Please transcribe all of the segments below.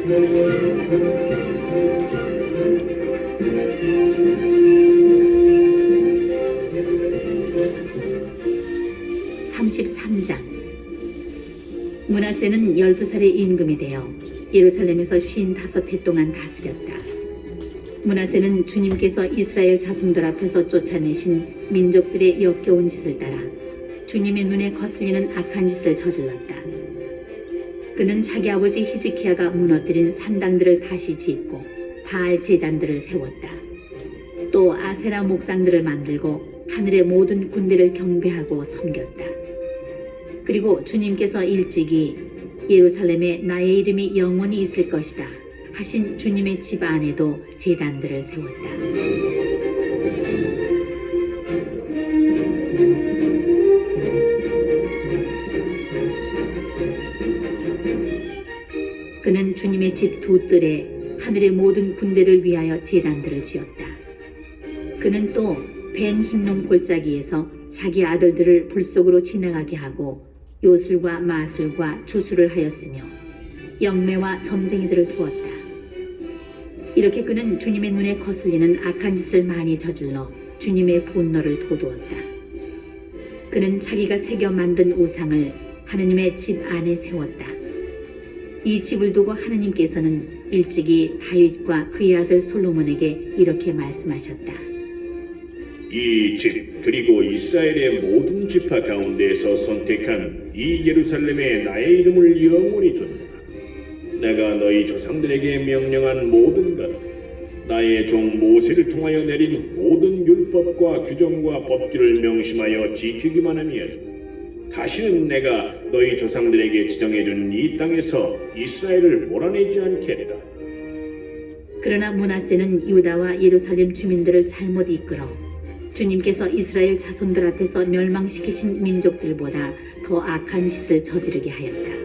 (33장) 므낫세는 12살의 임금이 되어 예루살렘에서 55해 동안 다스렸다. 므낫세는 주님께서 이스라엘 자손들 앞에서 쫓아내신 민족들의 역겨운 짓을 따라 주님의 눈에 거슬리는 악한 짓을 저질렀다. 그는 자기 아버지 히즈키야가 무너뜨린 산당들을 다시 짓고 바알 제단들을 세웠다. 또 아세라 목상들을 만들고 하늘의 모든 군대를 경배하고 섬겼다. 그리고 주님께서 일찍이 예루살렘에 나의 이름이 영원히 있을 것이다 하신 주님의 집 안에도 제단들을 세웠다. 그는 주님의 집 두 뜰에 하늘의 모든 군대를 위하여 제단들을 지었다. 그는 또 벤 힌놈 골짜기에서 자기 아들들을 불 속으로 지나가게 하고 요술과 마술과 주술을 하였으며 영매와 점쟁이들을 두었다. 이렇게 그는 주님의 눈에 거슬리는 악한 짓을 많이 저질러 주님의 분노를 돋우었다. 그는 자기가 새겨 만든 우상을 하느님의 집 안에 세웠다. 이 집을 두고 하느님께서는 일찍이 다윗과 그의 아들 솔로몬에게 이렇게 말씀하셨다. 이 집 그리고 이스라엘의 모든 지파 가운데에서 선택한 이 예루살렘에 나의 이름을 영원히 둔다. 내가 너희 조상들에게 명령한 모든 것, 나의 종 모세를 통하여 내린 모든 율법과 규정과 법규를 명심하여 지키기만 하면 다시는 내가 너희 조상들에게 지정해준 이 땅에서 이스라엘을 몰아내지 않겠다. 그러나 므낫세는 유다와 예루살렘 주민들을 잘못 이끌어 주님께서 이스라엘 자손들 앞에서 멸망시키신 민족들보다 더 악한 짓을 저지르게 하였다.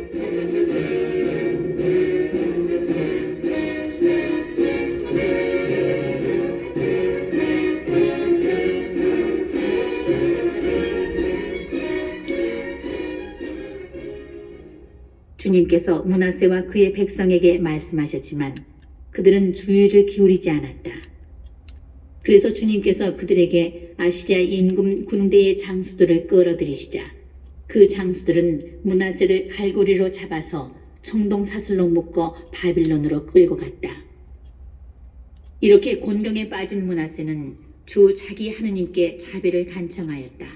주님께서 므낫세와 그의 백성에게 말씀하셨지만 그들은 주의를 기울이지 않았다. 그래서 주님께서 그들에게 아시리아 임금 군대의 장수들을 끌어들이시자 그 장수들은 므낫세를 갈고리로 잡아서 청동사슬로 묶어 바빌론으로 끌고 갔다. 이렇게 곤경에 빠진 므낫세는 주 자기 하느님께 자비를 간청하였다.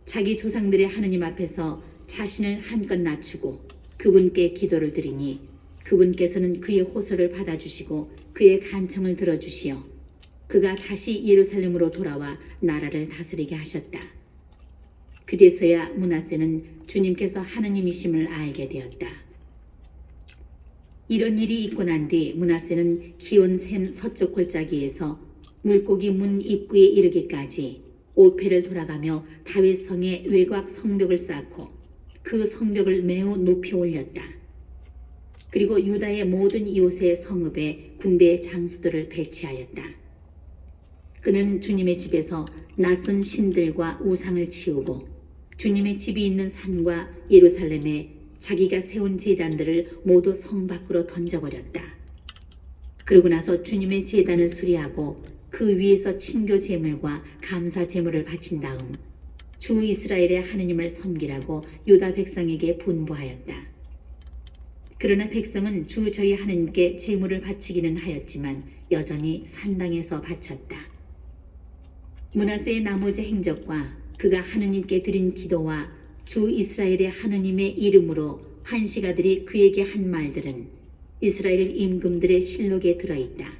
자기 조상들의 하느님 앞에서 자신을 한껏 낮추고 그분께 기도를 드리니 그분께서는 그의 호소를 받아주시고 그의 간청을 들어주시어 그가 다시 예루살렘으로 돌아와 나라를 다스리게 하셨다. 그제서야 므낫세는 주님께서 하느님이심을 알게 되었다. 이런 일이 있고 난 뒤 므낫세는 기온샘 서쪽 골짜기에서 물고기 문 입구에 이르기까지 오페를 돌아가며 다윗 성의 외곽 성벽을 쌓고 그 성벽을 매우 높이 올렸다. 그리고 유다의 모든 이웃의 성읍에 군대의 장수들을 배치하였다. 그는 주님의 집에서 낯선 신들과 우상을 치우고 주님의 집이 있는 산과 예루살렘에 자기가 세운 제단들을 모두 성 밖으로 던져버렸다. 그러고 나서 주님의 제단을 수리하고 그 위에서 친교 제물과 감사 제물을 바친 다음 주 이스라엘의 하느님을 섬기라고 유다 백성에게 분부하였다. 그러나 백성은 주 저희 하느님께 제물을 바치기는 하였지만 여전히 산당에서 바쳤다. 므낫세의 나머지 행적과 그가 하느님께 드린 기도와 주 이스라엘의 하느님의 이름으로 환시가들이 그에게 한 말들은 이스라엘 임금들의 실록에 들어있다.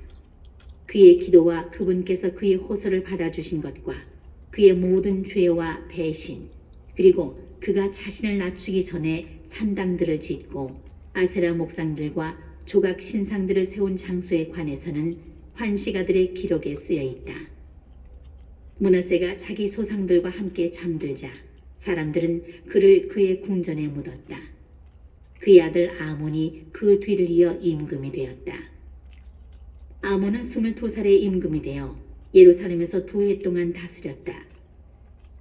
그의 기도와 그분께서 그의 호소를 받아주신 것과 그의 모든 죄와 배신, 그리고 그가 자신을 낮추기 전에 산당들을 짓고 아세라 목상들과 조각 신상들을 세운 장소에 관해서는 환시가들의 기록에 쓰여 있다. 므낫세가 자기 소상들과 함께 잠들자 사람들은 그를 그의 궁전에 묻었다. 그의 아들 아몬이 그 뒤를 이어 임금이 되었다. 아몬은 22살의 임금이 되어 예루살렘에서 2해 동안 다스렸다.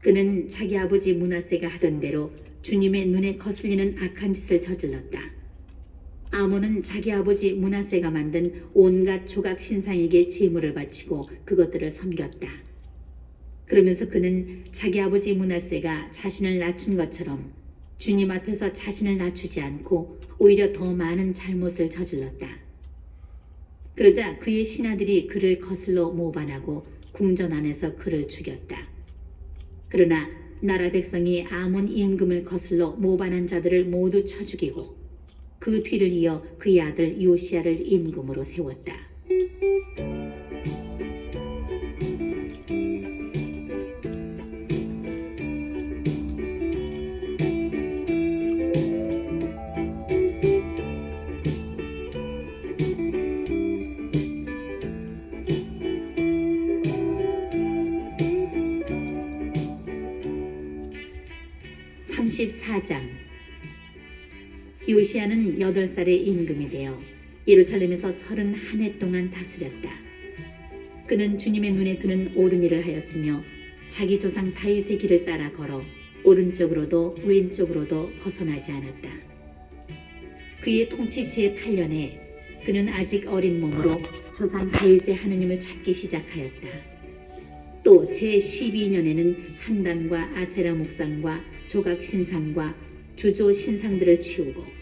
그는 자기 아버지 므낫세가 하던 대로 주님의 눈에 거슬리는 악한 짓을 저질렀다. 아몬은 자기 아버지 므낫세가 만든 온갖 조각 신상에게 제물을 바치고 그것들을 섬겼다. 그러면서 그는 자기 아버지 므낫세가 자신을 낮춘 것처럼 주님 앞에서 자신을 낮추지 않고 오히려 더 많은 잘못을 저질렀다. 그러자 그의 신하들이 그를 거슬러 모반하고 궁전 안에서 그를 죽였다. 그러나 나라 백성이 아몬 임금을 거슬러 모반한 자들을 모두 쳐 죽이고 그 뒤를 이어 그의 아들 요시야를 임금으로 세웠다. (34장) 요시야는 8살의 임금이 되어 예루살렘에서 31해 동안 다스렸다. 그는 주님의 눈에 드는 옳은 일을 하였으며 자기 조상 다윗의 길을 따라 걸어 오른쪽으로도 왼쪽으로도 벗어나지 않았다. 그의 통치 제8년에 그는 아직 어린 몸으로 조상 다윗의 하느님을 찾기 시작하였다. 또 제12년에는 산당과 아세라 목상과 조각 신상과 주조 신상들을 치우고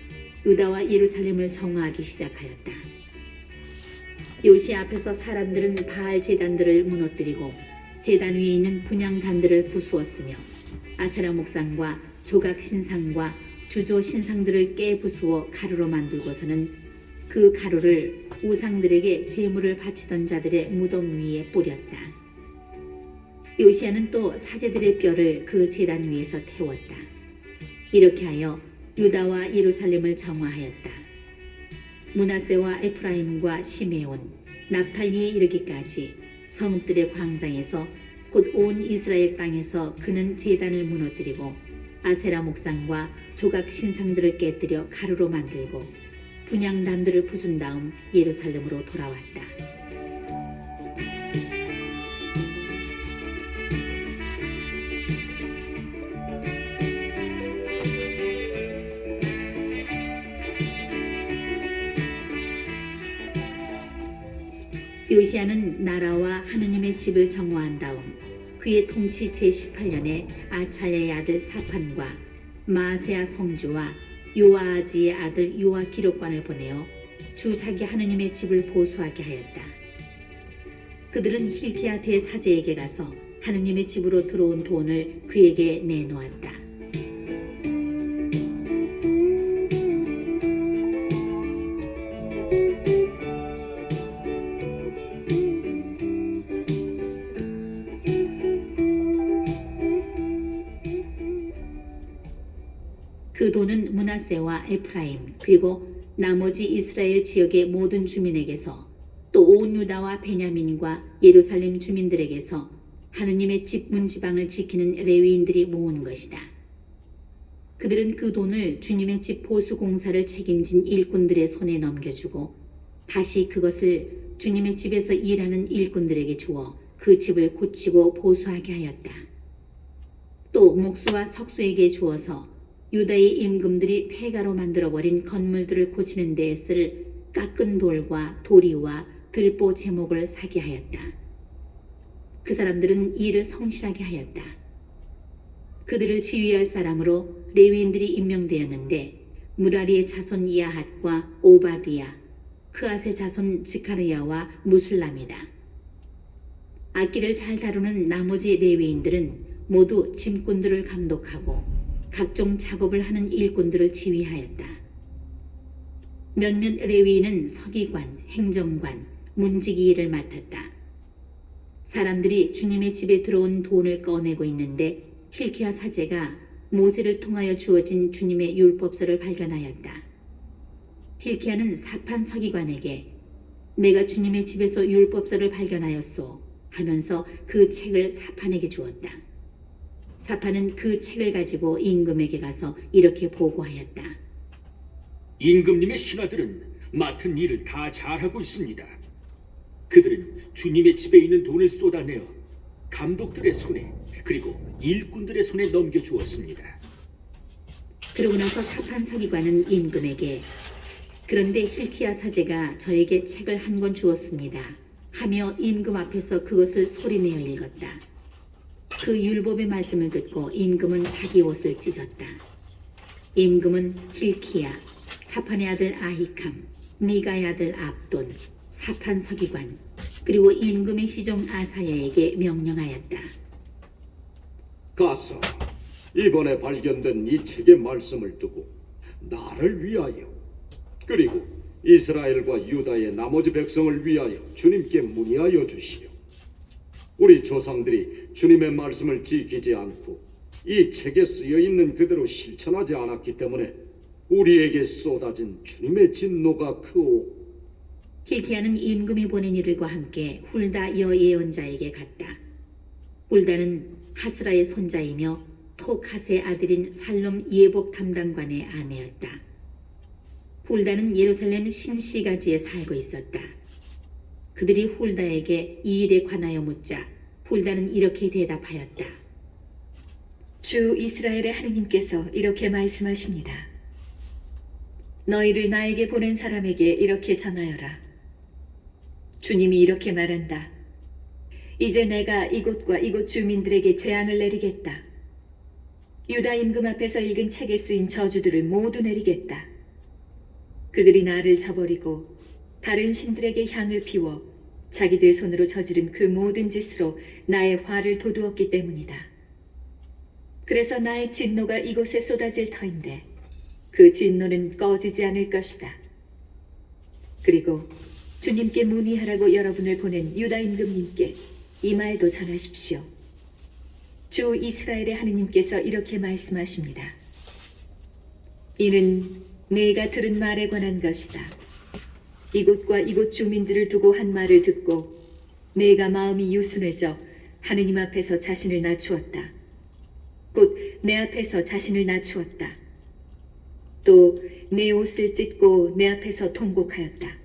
유다와 예루살렘을 정화하기 시작하였다. 요시야 앞에서 사람들은 바알 제단들을 무너뜨리고 제단 위에 있는 분향단들을 부수었으며 아세라 목상과 조각 신상과 주조 신상들을 깨 부수어 가루로 만들고서는 그 가루를 우상들에게 제물을 바치던 자들의 무덤 위에 뿌렸다. 요시야는 또 사제들의 뼈를 그 제단 위에서 태웠다. 이렇게 하여 유다와 예루살렘을 정화하였다. 므낫세와 에프라임과 시메온, 납탈리에 이르기까지 성읍들의 광장에서 곧 온 이스라엘 땅에서 그는 제단을 무너뜨리고 아세라 목상과 조각 신상들을 깨뜨려 가루로 만들고 분향단들을 부순 다음 예루살렘으로 돌아왔다. 요시야는 나라와 하느님의 집을 정화한 다음 그의 통치 제18년에 아찰야의 아들 사판과 마아세야 성주와 요아하지의 아들 요아 기록관을 보내어 주 자기 하느님의 집을 보수하게 하였다. 그들은 힐기야 대사제에게 가서 하느님의 집으로 들어온 돈을 그에게 내놓았다. 그 돈은 므낫세와 에프라임 그리고 나머지 이스라엘 지역의 모든 주민에게서 또 온 유다와 베냐민과 예루살렘 주민들에게서 하느님의 집 문지방을 지키는 레위인들이 모은 것이다. 그들은 그 돈을 주님의 집 보수 공사를 책임진 일꾼들의 손에 넘겨주고 다시 그것을 주님의 집에서 일하는 일꾼들에게 주어 그 집을 고치고 보수하게 하였다. 또 목수와 석수에게 주어서 유다의 임금들이 폐가로 만들어버린 건물들을 고치는 데에 쓸 깎은 돌과 도리와 들보 제목을 사게 하였다. 그 사람들은 일을 성실하게 하였다. 그들을 지휘할 사람으로 레위인들이 임명되었는데 무라리의 자손 야핫과 오바디야, 크앗의 자손 지카르야와 무술람이다. 악기를 잘 다루는 나머지 레위인들은 모두 짐꾼들을 감독하고 각종 작업을 하는 일꾼들을 지휘하였다. 몇몇 레위인은 서기관, 행정관, 문지기 일을 맡았다. 사람들이 주님의 집에 들어온 돈을 꺼내고 있는데 힐키야 사제가 모세를 통하여 주어진 주님의 율법서를 발견하였다. 힐키야는 사판 서기관에게 내가 주님의 집에서 율법서를 발견하였소 하면서 그 책을 사판에게 주었다. 사판은 그 책을 가지고 임금에게 가서 이렇게 보고하였다. 임금님의 신하들은 맡은 일을 다 잘하고 있습니다. 그들은 주님의 집에 있는 돈을 쏟아내어 감독들의 손에 그리고 일꾼들의 손에 넘겨주었습니다. 그러고 나서 사판 서기관은 임금에게 그런데 hilki야 사제가 저에게 책을 한 권 주었습니다. 하며 임금 앞에서 그것을 소리내어 읽었다. 그 율법의 말씀을 듣고 임금은 자기 옷을 찢었다. 임금은 hilki야, 사판의 아들 아히캄, 미가의 아들 압돈, 사판 서기관, 그리고 임금의 시종 아사야에게 명령하였다. 가서 이번에 발견된 이 책의 말씀을 두고 나를 위하여 그리고 이스라엘과 유다의 나머지 백성을 위하여 주님께 문의하여 주시오. 우리 조상들이 주님의 말씀을 지키지 않고 이 책에 쓰여 있는 그대로 실천하지 않았기 때문에 우리에게 쏟아진 주님의 진노가 크오. hilki야는 임금이 보낸 이들과 함께 훌다 여예언자에게 갔다. 훌다는 하스라의 손자이며 톡핫의 아들인 살롬 예복 담당관의 아내였다. 훌다는 예루살렘 신시가지에 살고 있었다. 그들이 훌다에게 이 일에 관하여 묻자 훌다는 이렇게 대답하였다. 주 이스라엘의 하느님께서 이렇게 말씀하십니다. 너희를 나에게 보낸 사람에게 이렇게 전하여라. 주님이 이렇게 말한다. 이제 내가 이곳과 이곳 주민들에게 재앙을 내리겠다. 유다 임금 앞에서 읽은 책에 쓰인 저주들을 모두 내리겠다. 그들이 나를 저버리고 다른 신들에게 향을 피워 자기들 손으로 저지른 그 모든 짓으로 나의 화를 돋우었기 때문이다. 그래서 나의 진노가 이곳에 쏟아질 터인데 그 진노는 꺼지지 않을 것이다. 그리고 주님께 문의하라고 여러분을 보낸 유다 임금님께 이 말도 전하십시오. 주 이스라엘의 하느님께서 이렇게 말씀하십니다. 이는 내가 들은 말에 관한 것이다. 이곳과 이곳 주민들을 두고 한 말을 듣고 내가 마음이 유순해져 하느님 앞에서 자신을 낮추었다. 곧 내 앞에서 자신을 낮추었다. 또 내 옷을 찢고 내 앞에서 통곡하였다.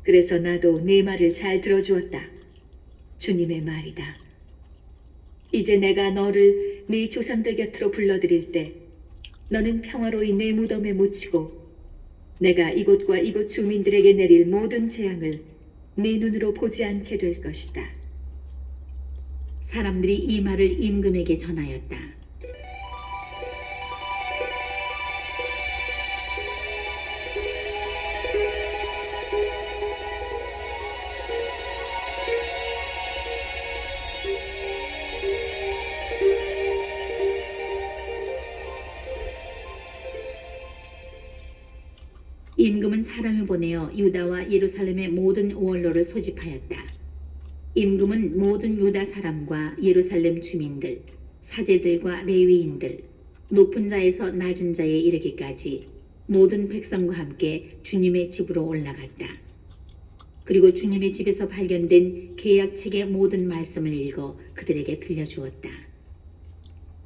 그래서 나도 네 말을 잘 들어주었다. 주님의 말이다. 이제 내가 너를 네 조상들 곁으로 불러들일 때 너는 평화로이 내 무덤에 묻히고 내가 이곳과 이곳 주민들에게 내릴 모든 재앙을 네 눈으로 보지 않게 될 것이다. 사람들이 이 말을 임금에게 전하였다. 임금은 사람을 보내어 유다와 예루살렘의 모든 원로를 소집하였다. 임금은 모든 유다 사람과 예루살렘 주민들, 사제들과 레위인들, 높은 자에서 낮은 자에 이르기까지 모든 백성과 함께 주님의 집으로 올라갔다. 그리고 주님의 집에서 발견된 계약책의 모든 말씀을 읽어 그들에게 들려주었다.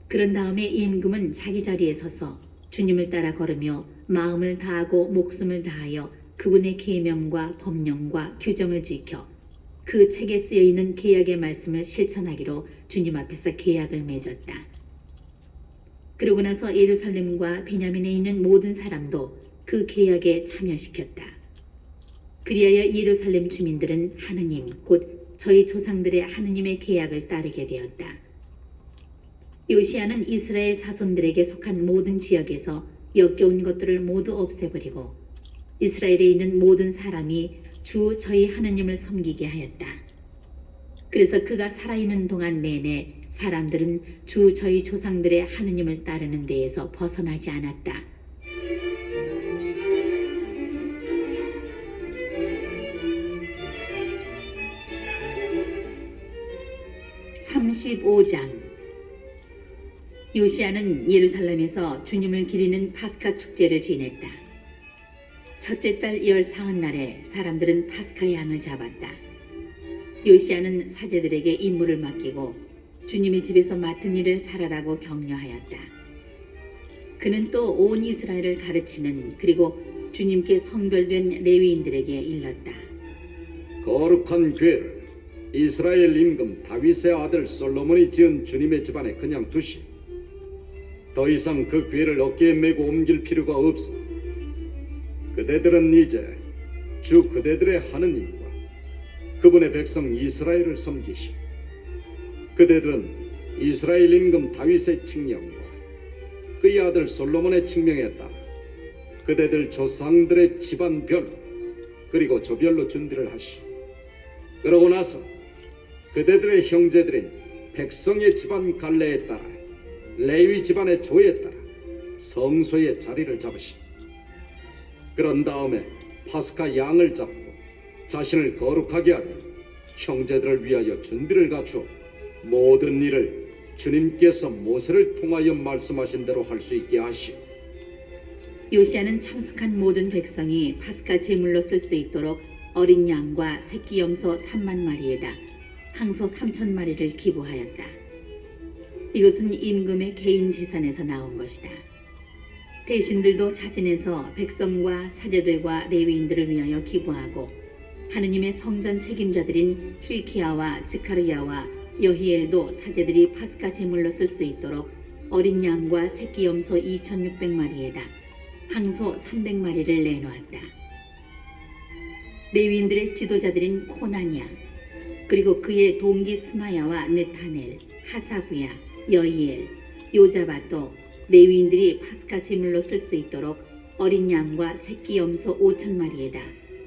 그런 다음에 임금은 자기 자리에 서서 주님을 따라 걸으며 마음을 다하고 목숨을 다하여 그분의 계명과 법령과 규정을 지켜 그 책에 쓰여 있는 계약의 말씀을 실천하기로 주님 앞에서 계약을 맺었다. 그러고 나서 예루살렘과 베냐민에 있는 모든 사람도 그 계약에 참여시켰다. 그리하여 예루살렘 주민들은 하느님 곧 저희 조상들의 하느님의 계약을 따르게 되었다. 요시야는 이스라엘 자손들에게 속한 모든 지역에서 역겨운 것들을 모두 없애버리고 이스라엘에 있는 모든 사람이 주 저희 하느님을 섬기게 하였다. 그래서 그가 살아있는 동안 내내 사람들은 주 저희 조상들의 하느님을 따르는 데에서 벗어나지 않았다. (35장) 요시야는 예루살렘에서 주님을 기리는 파스카 축제를 지냈다. 첫째 달 열 사흔날에 사람들은 파스카 양을 잡았다. 요시야는 사제들에게 임무를 맡기고 주님의 집에서 맡은 일을 잘하라고 격려하였다. 그는 또 온 이스라엘을 가르치는 그리고 주님께 성별된 레위인들에게 일렀다. 거룩한 궤를 이스라엘 임금 다윗의 아들 솔로몬이 지은 주님의 집안에 그냥 두시. 더 이상 그 궤를 어깨에 메고 옮길 필요가 없어. 그대들은 이제 주 그대들의 하느님과 그분의 백성 이스라엘을 섬기시. 그대들은 이스라엘 임금 다윗의 칙령과 그의 아들 솔로몬의 칙명에 따라 그대들 조상들의 집안별로 그리고 조별로 준비를 하시. 그러고 나서 그대들의 형제들인 백성의 집안 갈래에 따라 레위 집안의 조에 따라 성소의 자리를 잡으시. 그런 다음에 파스카 양을 잡고 자신을 거룩하게 하며 형제들을 위하여 준비를 갖추어 모든 일을 주님께서 모세를 통하여 말씀하신 대로 할 수 있게 하시오. 요시아는 참석한 모든 백성이 파스카 제물로 쓸 수 있도록 어린 양과 새끼 염소 3만 마리에다 항소 3천 마리를 기부하였다. 이것은 임금의 개인 재산에서 나온 것이다. 대신들도 자진해서 백성과 사제들과 레위인들을 위하여 기부하고 하느님의 성전 책임자들인 힐키야와 즈카르야와 여히엘도 사제들이 파스카 제물로 쓸 수 있도록 어린 양과 새끼 염소 2,600마리에다 항소 300마리를 내놓았다. 레위인들의 지도자들인 코나냐 그리고 그의 동기 스마야와 느타넬, 하사구야, 여이엘, 요자바도 레위인들이 파스카 제물로 쓸 수 있도록 어린 양과 새끼 염소 5,000마리에다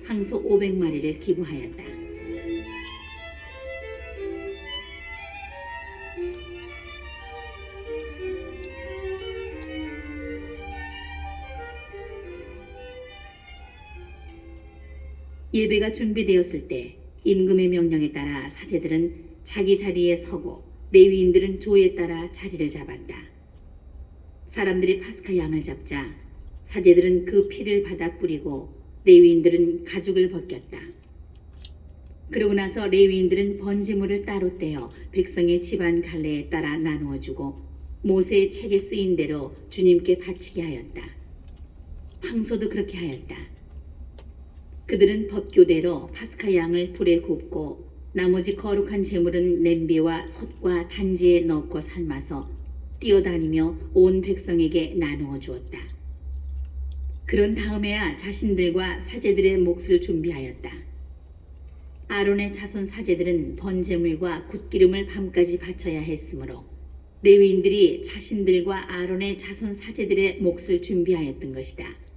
항소 500마리를 기부하였다. 예배가 준비되었을 때 임금의 명령에 따라 사제들은 자기 자리에 서고 레위인들은 조에 따라 자리를 잡았다. 사람들이 파스카 양을 잡자 사제들은 그 피를 받아 뿌리고 레위인들은 가죽을 벗겼다. 그러고 나서 레위인들은 번제물을 따로 떼어 백성의 집안 갈래에 따라 나누어 주고 모세의 책에 쓰인 대로 주님께 바치게 하였다. 황소도 그렇게 하였다. 그들은 법교대로 파스카 양을 불에 굽고 나머지 거룩한 제물은 냄비와 솥과 단지에 넣고 삶아서 뛰어다니며 온 백성에게 나누어 주었다. 그런 다음에야 자신들과 사제들의 몫을 준비하였다. 아론의 자손 사제들은 번제물과 굿기름을 밤까지 바쳐야 했으므로 레위인들이 자신들과 아론의 자손 사제들의 몫을 준비하였던 것이다.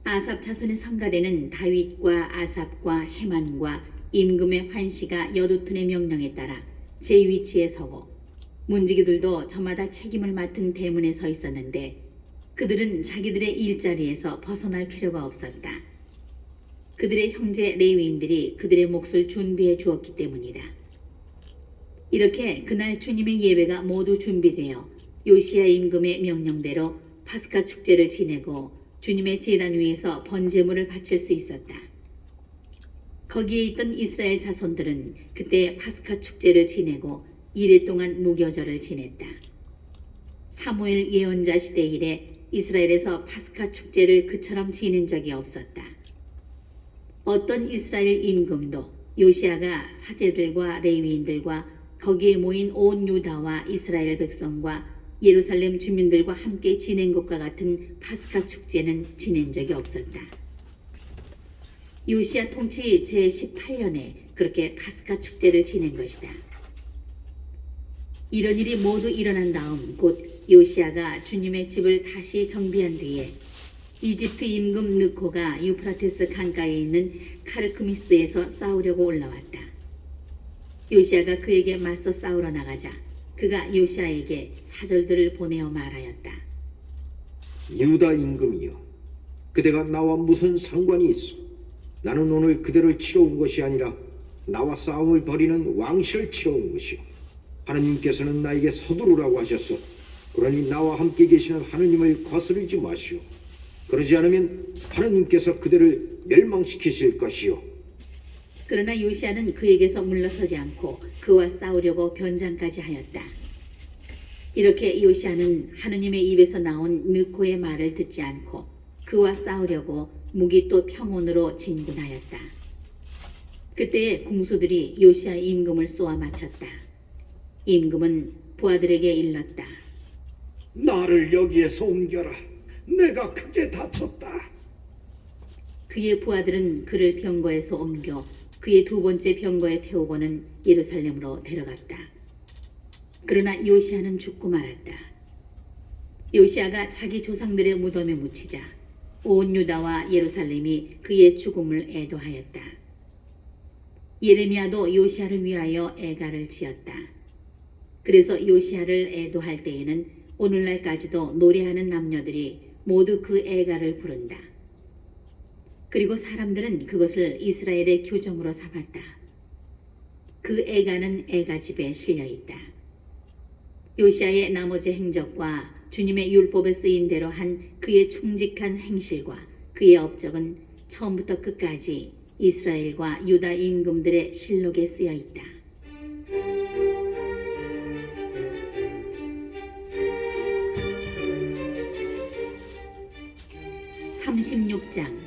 아삽 자손의 성가대는 다윗과 아삽과 헤만과 임금의 환시가 여두툰의 명령에 따라 제 위치에 서고 문지기들도 저마다 책임을 맡은 대문에 서 있었는데 그들은 자기들의 일자리에서 벗어날 필요가 없었다. 그들의 형제 레위인들이 그들의 몫을 준비해 주었기 때문이다. 이렇게 그날 주님의 예배가 모두 준비되어 요시야 임금의 명령대로 파스카 축제를 지내고 주님의 제단 위에서 번제물을 바칠 수 있었다. 거기에 있던 이스라엘 자손들은 그때 파스카 축제를 지내고 이래 동안 무교절을 지냈다. 사무엘 예언자 시대 이래 이스라엘에서 파스카 축제를 그처럼 지낸 적이 없었다. 어떤 이스라엘 임금도 요시아가 사제들과 레위인들과 거기에 모인 온 유다와 이스라엘 백성과 예루살렘 주민들과 함께 지낸 것과 같은 파스카 축제는 지낸 적이 없었다. 요시아 통치 제18년에 그렇게 파스카 축제를 지낸 것이다. 이런 일이 모두 일어난 다음 곧 요시아가 주님의 집을 다시 정비한 뒤에 이집트 임금 느코가 유프라테스 강가에 있는 카르크미스에서 싸우려고 올라왔다. 요시아가 그에게 맞서 싸우러 나가자 그가 요시아에게 사절들을 보내어 말하였다. 유다 임금이여, 그대가 나와 무슨 상관이 있어? 나는 오늘 그대를 치러 온 것이 아니라 나와 싸움을 벌이는 왕실을 치러 온 것이오. 하느님께서는 나에게 서두르라고 하셨소. 그러니 나와 함께 계시는 하느님을 거스르지 마시오. 그러지 않으면 하느님께서 그대를 멸망시키실 것이오. 그러나 요시아는 그에게서 물러서지 않고 그와 싸우려고 변장까지 하였다. 이렇게 요시아는 하느님의 입에서 나온 느코의 말을 듣지 않고 그와 싸우려고 무기또 평온으로 진군하였다. 그때에 궁수들이 요시아 임금을 쏘아 맞췄다. 임금은 부하들에게 일렀다. 나를 여기에서 옮겨라. 내가 크게 다쳤다. 그의 부하들은 그를 병거에서 옮겨 그의 두 번째 병거에 태우고는 예루살렘으로 데려갔다. 그러나 요시아는 죽고 말았다. 요시아가 자기 조상들의 무덤에 묻히자 온 유다와 예루살렘이 그의 죽음을 애도하였다. 예레미야도 요시아를 위하여 애가를 지었다. 그래서 요시아를 애도할 때에는 오늘날까지도 노래하는 남녀들이 모두 그 애가를 부른다. 그리고 사람들은 그것을 이스라엘의 규정으로 삼았다. 그 애가는 애가집에 실려 있다. 요시아의 나머지 행적과 주님의 율법에 쓰인 대로 한 그의 충직한 행실과 그의 업적은 처음부터 끝까지 이스라엘과 유다 임금들의 실록에 쓰여 있다. 36장.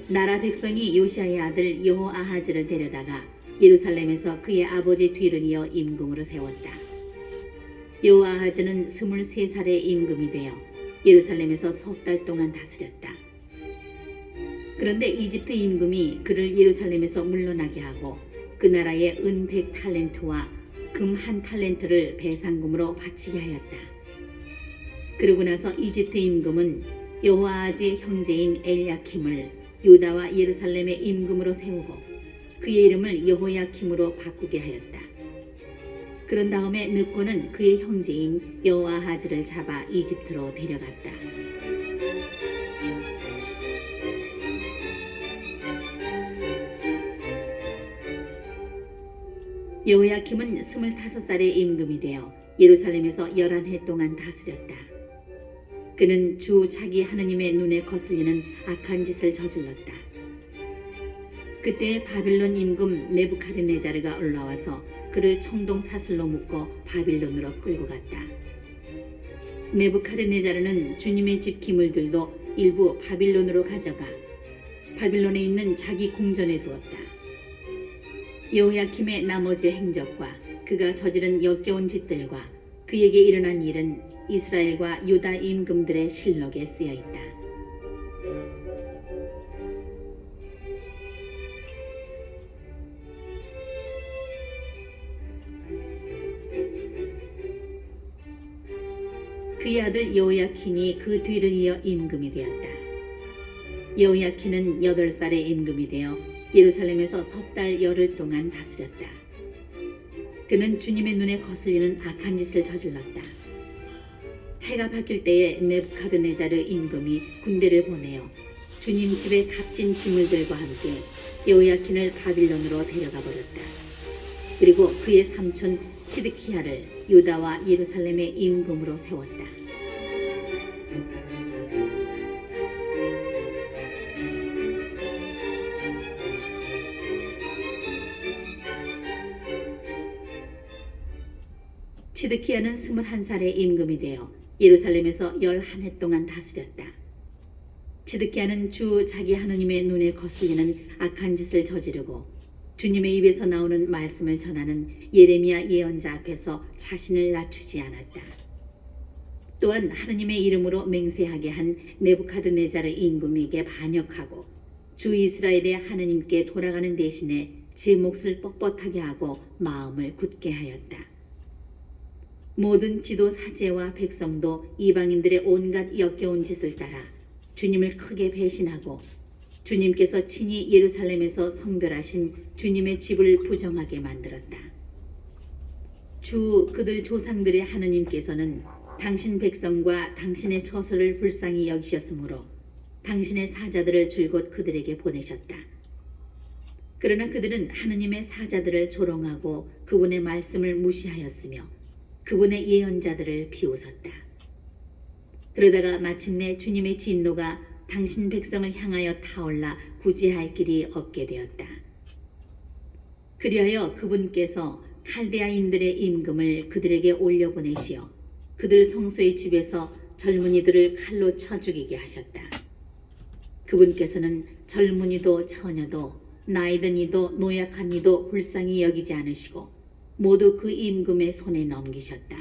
나라 백성이 요시아의 아들 여호아하즈를 데려다가 예루살렘에서 그의 아버지 뒤를 이어 임금으로 세웠다. 여호아하즈는 23살의 임금이 되어 예루살렘에서 석 달 동안 다스렸다. 그런데 이집트 임금이 그를 예루살렘에서 물러나게 하고 그 나라의 은 100탈렌트와 금 1탈렌트를 배상금으로 바치게 하였다. 그러고 나서 이집트 임금은 여호아하즈의 형제인 엘야킴을 유다와 예루살렘의 임금으로 세우고 그의 이름을 여호야킴으로 바꾸게 하였다. 그런 다음에 느고는 그의 형제인 여호아하즈를 잡아 이집트로 데려갔다. 여호야킴은 25살의 임금이 되어 예루살렘에서 11해 동안 다스렸다. 그는 주 자기 하느님의 눈에 거슬리는 악한 짓을 저질렀다. 그때 바빌론 임금 네부카드네자르가 올라와서 그를 총동사슬로 묶어 바빌론으로 끌고 갔다. 네부카드네자르는 주님의 집 기물들도 일부 바빌론으로 가져가 바빌론에 있는 자기 궁전에 두었다. 여호야킴의 나머지 행적과 그가 저지른 역겨운 짓들과 그에게 일어난 일은 이스라엘과 유다 임금들의 실록에 쓰여 있다. 그의 아들 여호야킨이 그 뒤를 이어 임금이 되었다. 여호야킨은 8살의 임금이 되어 예루살렘에서 석 달 열흘 동안 다스렸다. 그는 주님의 눈에 거슬리는 악한 짓을 저질렀다. 해가 바뀔 때에 네부카드네자르 임금이 군대를 보내어 주님 집의 값진 기물들과 함께 여호야킨을 바빌론으로 데려가 버렸다. 그리고 그의 삼촌 치드키야를 유다와 예루살렘의 임금으로 세웠다. 치드키야는 21살의 임금이 되어 예루살렘에서 11해 동안 다스렸다. 치드키야는 주 자기 하느님의 눈에 거슬리는 악한 짓을 저지르고 주님의 입에서 나오는 말씀을 전하는 예레미야 예언자 앞에서 자신을 낮추지 않았다. 또한 하느님의 이름으로 맹세하게 한 네부카드네자르 임금에게 반역하고 주 이스라엘의 하느님께 돌아가는 대신에 제 몫을 뻣뻣하게 하고 마음을 굳게 하였다. 모든 지도 사제와 백성도 이방인들의 온갖 역겨운 짓을 따라 주님을 크게 배신하고 주님께서 친히 예루살렘에서 성별하신 주님의 집을 부정하게 만들었다. 주 그들 조상들의 하느님께서는 당신 백성과 당신의 처소를 불쌍히 여기셨으므로 당신의 사자들을 줄곧 그들에게 보내셨다. 그러나 그들은 하느님의 사자들을 조롱하고 그분의 말씀을 무시하였으며 그분의 예언자들을 비웃었다. 그러다가 마침내 주님의 진노가 당신 백성을 향하여 타올라 구제할 길이 없게 되었다. 그리하여 그분께서 칼데아인들의 임금을 그들에게 올려보내시어 그들 성소의 집에서 젊은이들을 칼로 쳐 죽이게 하셨다. 그분께서는 젊은이도 처녀도 나이든 이도 노약한 이도 불쌍히 여기지 않으시고 모두 그 임금의 손에 넘기셨다.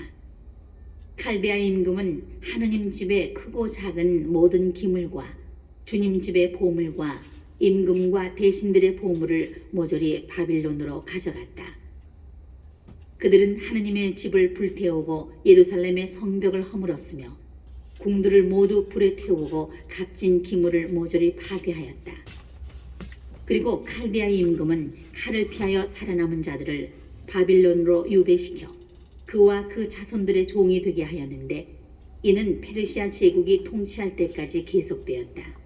칼데아 임금은 하느님 집의 크고 작은 모든 기물과 주님 집의 보물과 임금과 대신들의 보물을 모조리 바빌론으로 가져갔다. 그들은 하느님의 집을 불태우고 예루살렘의 성벽을 허물었으며 궁들을 모두 불에 태우고 값진 기물을 모조리 파괴하였다. 그리고 칼디아 임금은 칼을 피하여 살아남은 자들을 바빌론으로 유배시켜 그와 그 자손들의 종이 되게 하였는데 이는 페르시아 제국이 통치할 때까지 계속되었다.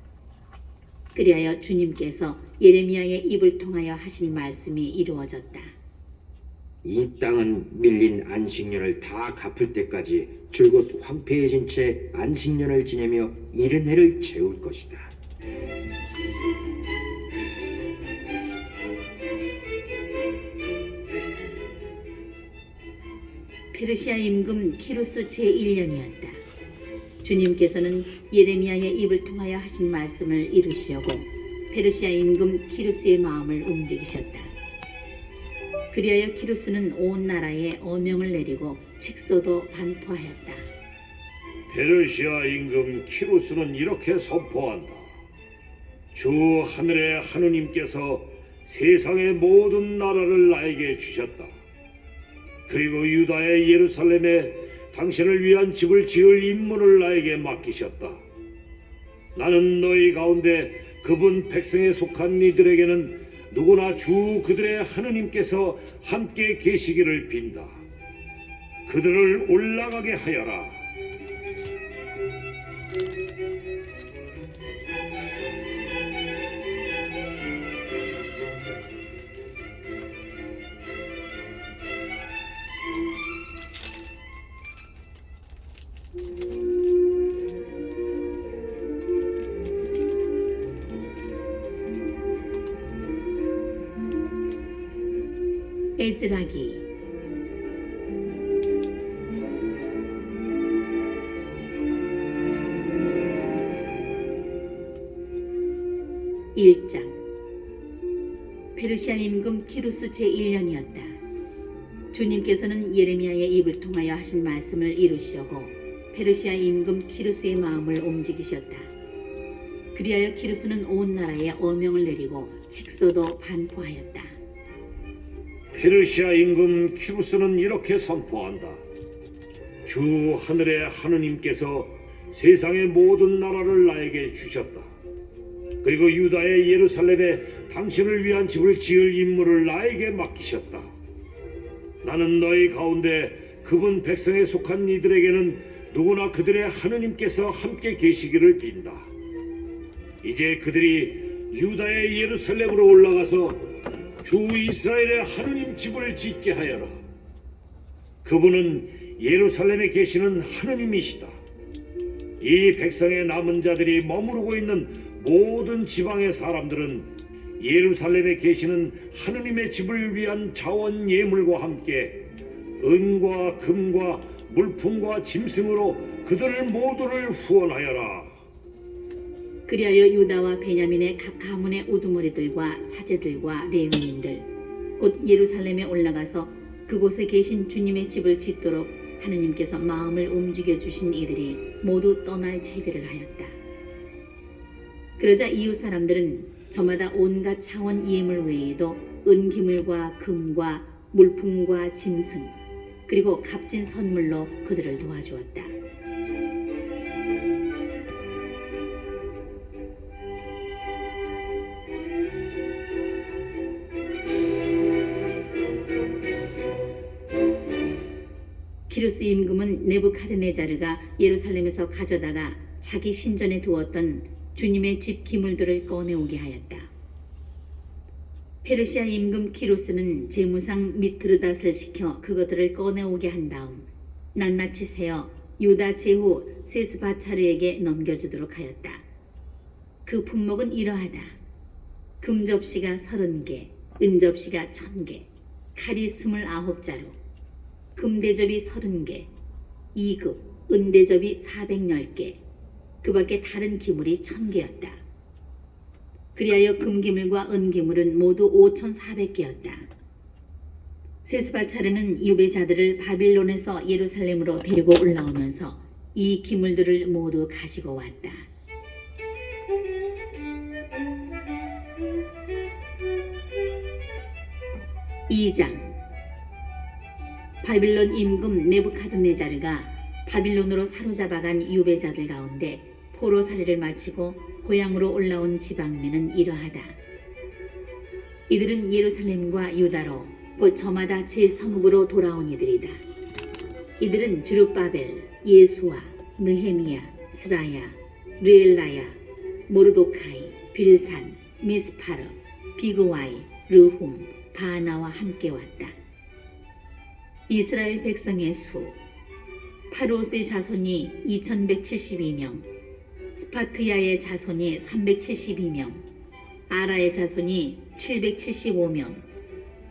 그리하여 주님께서 예레미야의 입을 통하여 하신 말씀이 이루어졌다. 이 땅은 밀린 안식년을 다 갚을 때까지 줄곧 황폐해진 채 안식년을 지내며 이른 해를 채울 것이다. 페르시아 임금 키루스 제1년이었다. 주님께서는 예레미야의 입을 통하여 하신 말씀을 이루시려고 페르시아 임금 키루스의 마음을 움직이셨다. 그리하여 키루스는 온 나라에 어명을 내리고 칙서도 반포하였다. 페르시아 임금 키루스는 이렇게 선포한다. 주 하늘의 하느님께서 세상의 모든 나라를 나에게 주셨다. 그리고 유다의 예루살렘에 당신을 위한 집을 지을 임무를 나에게 맡기셨다. 나는 너희 가운데 그분 백성에 속한 이들에게는 누구나 주 그들의 하느님께서 함께 계시기를 빈다. 그들을 올라가게 하여라. 에즈라기 1장. 페르시아 임금 키루스 제1년이었다. 주님께서는 예레미야의 입을 통하여 하신 말씀을 이루시려고 페르시아 임금 키루스의 마음을 움직이셨다. 그리하여 키루스는 온 나라에 어명을 내리고 칙서도 반포하였다. 페르시아 임금 키루스는 이렇게 선포한다. 주 하늘의 하느님께서 세상의 모든 나라를 나에게 주셨다. 그리고 유다의 예루살렘에 당신을 위한 집을 지을 임무를 나에게 맡기셨다. 나는 너희 가운데 그분 백성에 속한 이들에게는 누구나 그들의 하느님께서 함께 계시기를 빈다. 이제 그들이 유다의 예루살렘으로 올라가서 주 이스라엘의 하느님 집을 짓게 하여라. 그분은 예루살렘에 계시는 하느님이시다. 이 백성의 남은 자들이 머무르고 있는 모든 지방의 사람들은 예루살렘에 계시는 하느님의 집을 위한 자원 예물과 함께 은과 금과 물품과 짐승으로 그들 모두를 후원하여라. 그리하여 유다와 베냐민의 각 가문의 우두머리들과 사제들과 레위인들 곧 예루살렘에 올라가서 그곳에 계신 주님의 집을 짓도록 하느님께서 마음을 움직여 주신 이들이 모두 떠날 채비를 하였다. 그러자 이웃 사람들은 저마다 온갖 차원 예물 외에도 은기물과 금과 물품과 짐승 그리고 값진 선물로 그들을 도와주었다. 키루스 임금은 네부카드네자르가 예루살렘에서 가져다가 자기 신전에 두었던 주님의 집 기물들을 꺼내오게 하였다. 페르시아 임금 키루스는 제무상 미트르닷을 시켜 그것들을 꺼내오게 한 다음 낱낱이 세어 유다 제후 세스바차르에게 넘겨주도록 하였다. 그 품목은 이러하다. 금접시가 30개, 은접시가 1000개, 칼이 29자루, 금대접이 30개, 2급, 은대접이 410개, 그 밖에 다른 기물이 1000개였다. 그리하여 금기물과 은기물은 모두 5400개였다. 세스바차르는 유배자들을 바빌론에서 예루살렘으로 데리고 올라오면서 이 기물들을 모두 가지고 왔다. 2장. 바빌론 임금 네부카드네자르가 바빌론으로 사로잡아간 유배자들 가운데 포로 살이를 마치고 고향으로 올라온 지방민은 이러하다. 이들은 예루살렘과 유다로 곧 저마다 제 성읍으로 돌아온 이들이다. 이들은 주룹바벨, 예수아, 느헤미야, 스라야, 르엘라야, 모르도카이, 빌산, 미스파르, 비그와이, 르훔, 바나와 함께 왔다. 이스라엘 백성의 수 파로스의 자손이 2172명, 스파트야의 자손이 372명, 아라의 자손이 775명,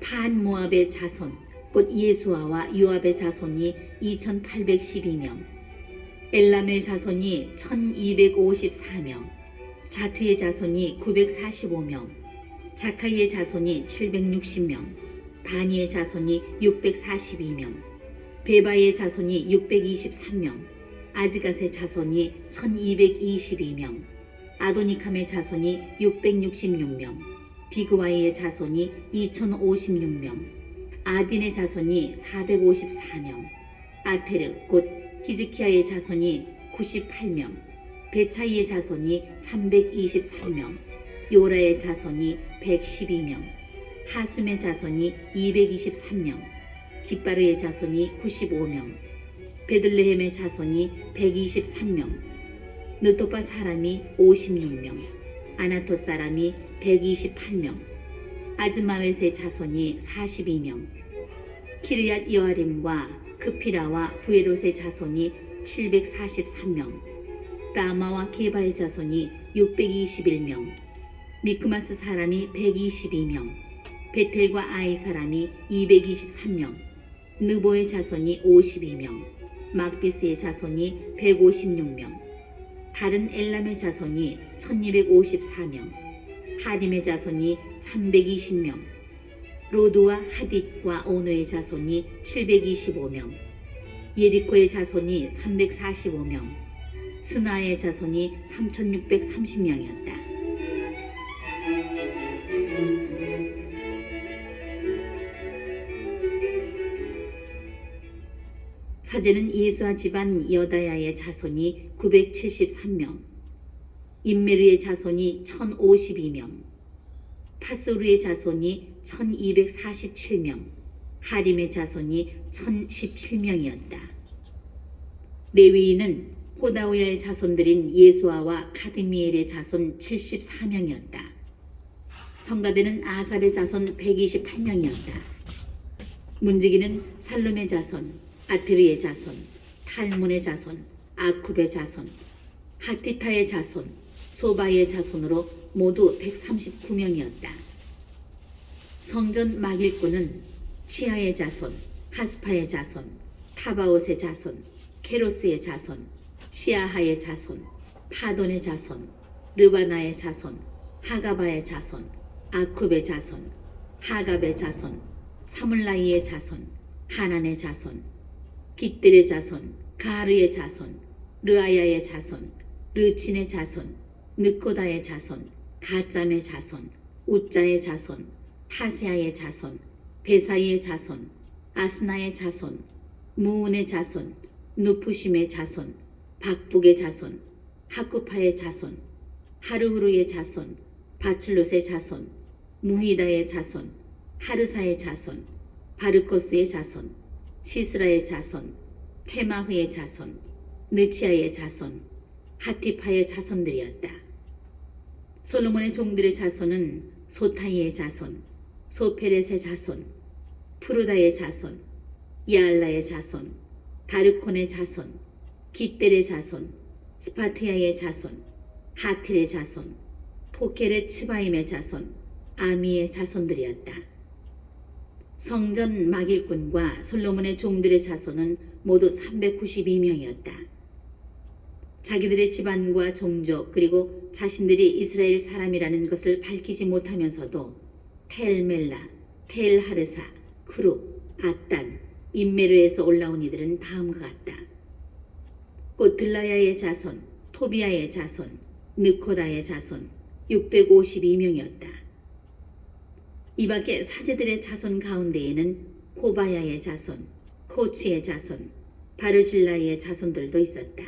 판 모압의 자손 곧 예수아와 요압의 자손이 2812명, 엘람의 자손이 1254명, 자투의 자손이 945명, 자카이의 자손이 760명, 바니의 자손이 642명, 베바의 자손이 623명, 아즈갓의 자손이 1222명, 아도니캄의 자손이 666명, 비그와이의 자손이 2056명, 아딘의 자손이 454명, 아테르 곧 히즈키야의 자손이 98명, 베차이의 자손이 323명, 요라의 자손이 112명, 하숨의 자손이 223명, 깃바르의 자손이 95명, 베들레헴의 자손이 123명, 느토파 사람이 56명, 아나토 사람이 128명, 아즈마웻의 자손이 42명, 키르얏 여아림과 크피라와 부에롯의 자손이 743명, 라마와 게바의 자손이 621명, 미크마스 사람이 122명, 베텔과 아이 사람이 223명, 느보의 자손이 52명, 막비스의 자손이 156명, 다른 엘람의 자손이 1254명, 하림의 자손이 320명, 로드와 하딧과 오노의 자손이 725명, 예리코의 자손이 345명, 스나의 자손이 3630명이었다. 사제는 예수아 집안 여다야의 자손이 973명, 임메르의 자손이 1052명, 파소르의 자손이 1247명, 하림의 자손이 1017명이었다. 레위인은 호다우야의 자손들인 예수아와 카드미엘의 자손 74명이었다. 성가대는 아삽의 자손 128명이었다. 문지기는 살룸의 자손, 아테르의 자손, 탈문의 자손, 아쿰의 자손, 하티타의 자손, 소바의 자손으로 모두 139명이었다. 성전 막일꾼은 치아의 자손, 하스파의 자손, 타바옷의 자손, 케로스의 자손, 시아하의 자손, 파돈의 자손, 르바나의 자손, 하가바의 자손, 아쿰의 자손, 하갑의 자손, 사물라이의 자손, 하난의 자손, 깃들의 자손, 가르의 자손, 르아야의 자손, 르친의 자손, 느코다의 자손, 가짬의 자손, 우짜의 자손, 파세아의 자손, 베사이의 자손, 아스나의 자손, 무운의 자손, 누푸심의 자손, 박북의 자손, 하쿠파의 자손, 하르후르의 자손, 바출롯의 자손, 무히다의 자손, 하르사의 자손, 바르코스의 자손, 시스라의 자손, 테마흐의 자손, 느치아의 자손, 하티파의 자손들이었다. 솔로몬의 종들의 자손은 소타이의 자손, 소페렛의 자손, 푸르다의 자손, 야알라의 자손, 다르콘의 자손, 깃델의 자손, 스파티아의 자손, 하틸의 자손, 포케렛 츠바임의 자손, 아미의 자손들이었다. 성전 막일꾼과 솔로몬의 종들의 자손은 모두 392명이었다. 자기들의 집안과 종족 그리고 자신들이 이스라엘 사람이라는 것을 밝히지 못하면서도 텔멜라, 텔하르사, 크룹, 아단, 임메르에서 올라온 이들은 다음과 같다. 곧 들라야의 자손, 토비아의 자손, 느코다의 자손 652명이었다. 이 밖에 사제들의 자손 가운데에는 호바야의 자손, 코치의 자손, 바르질라이의 자손들도 있었다.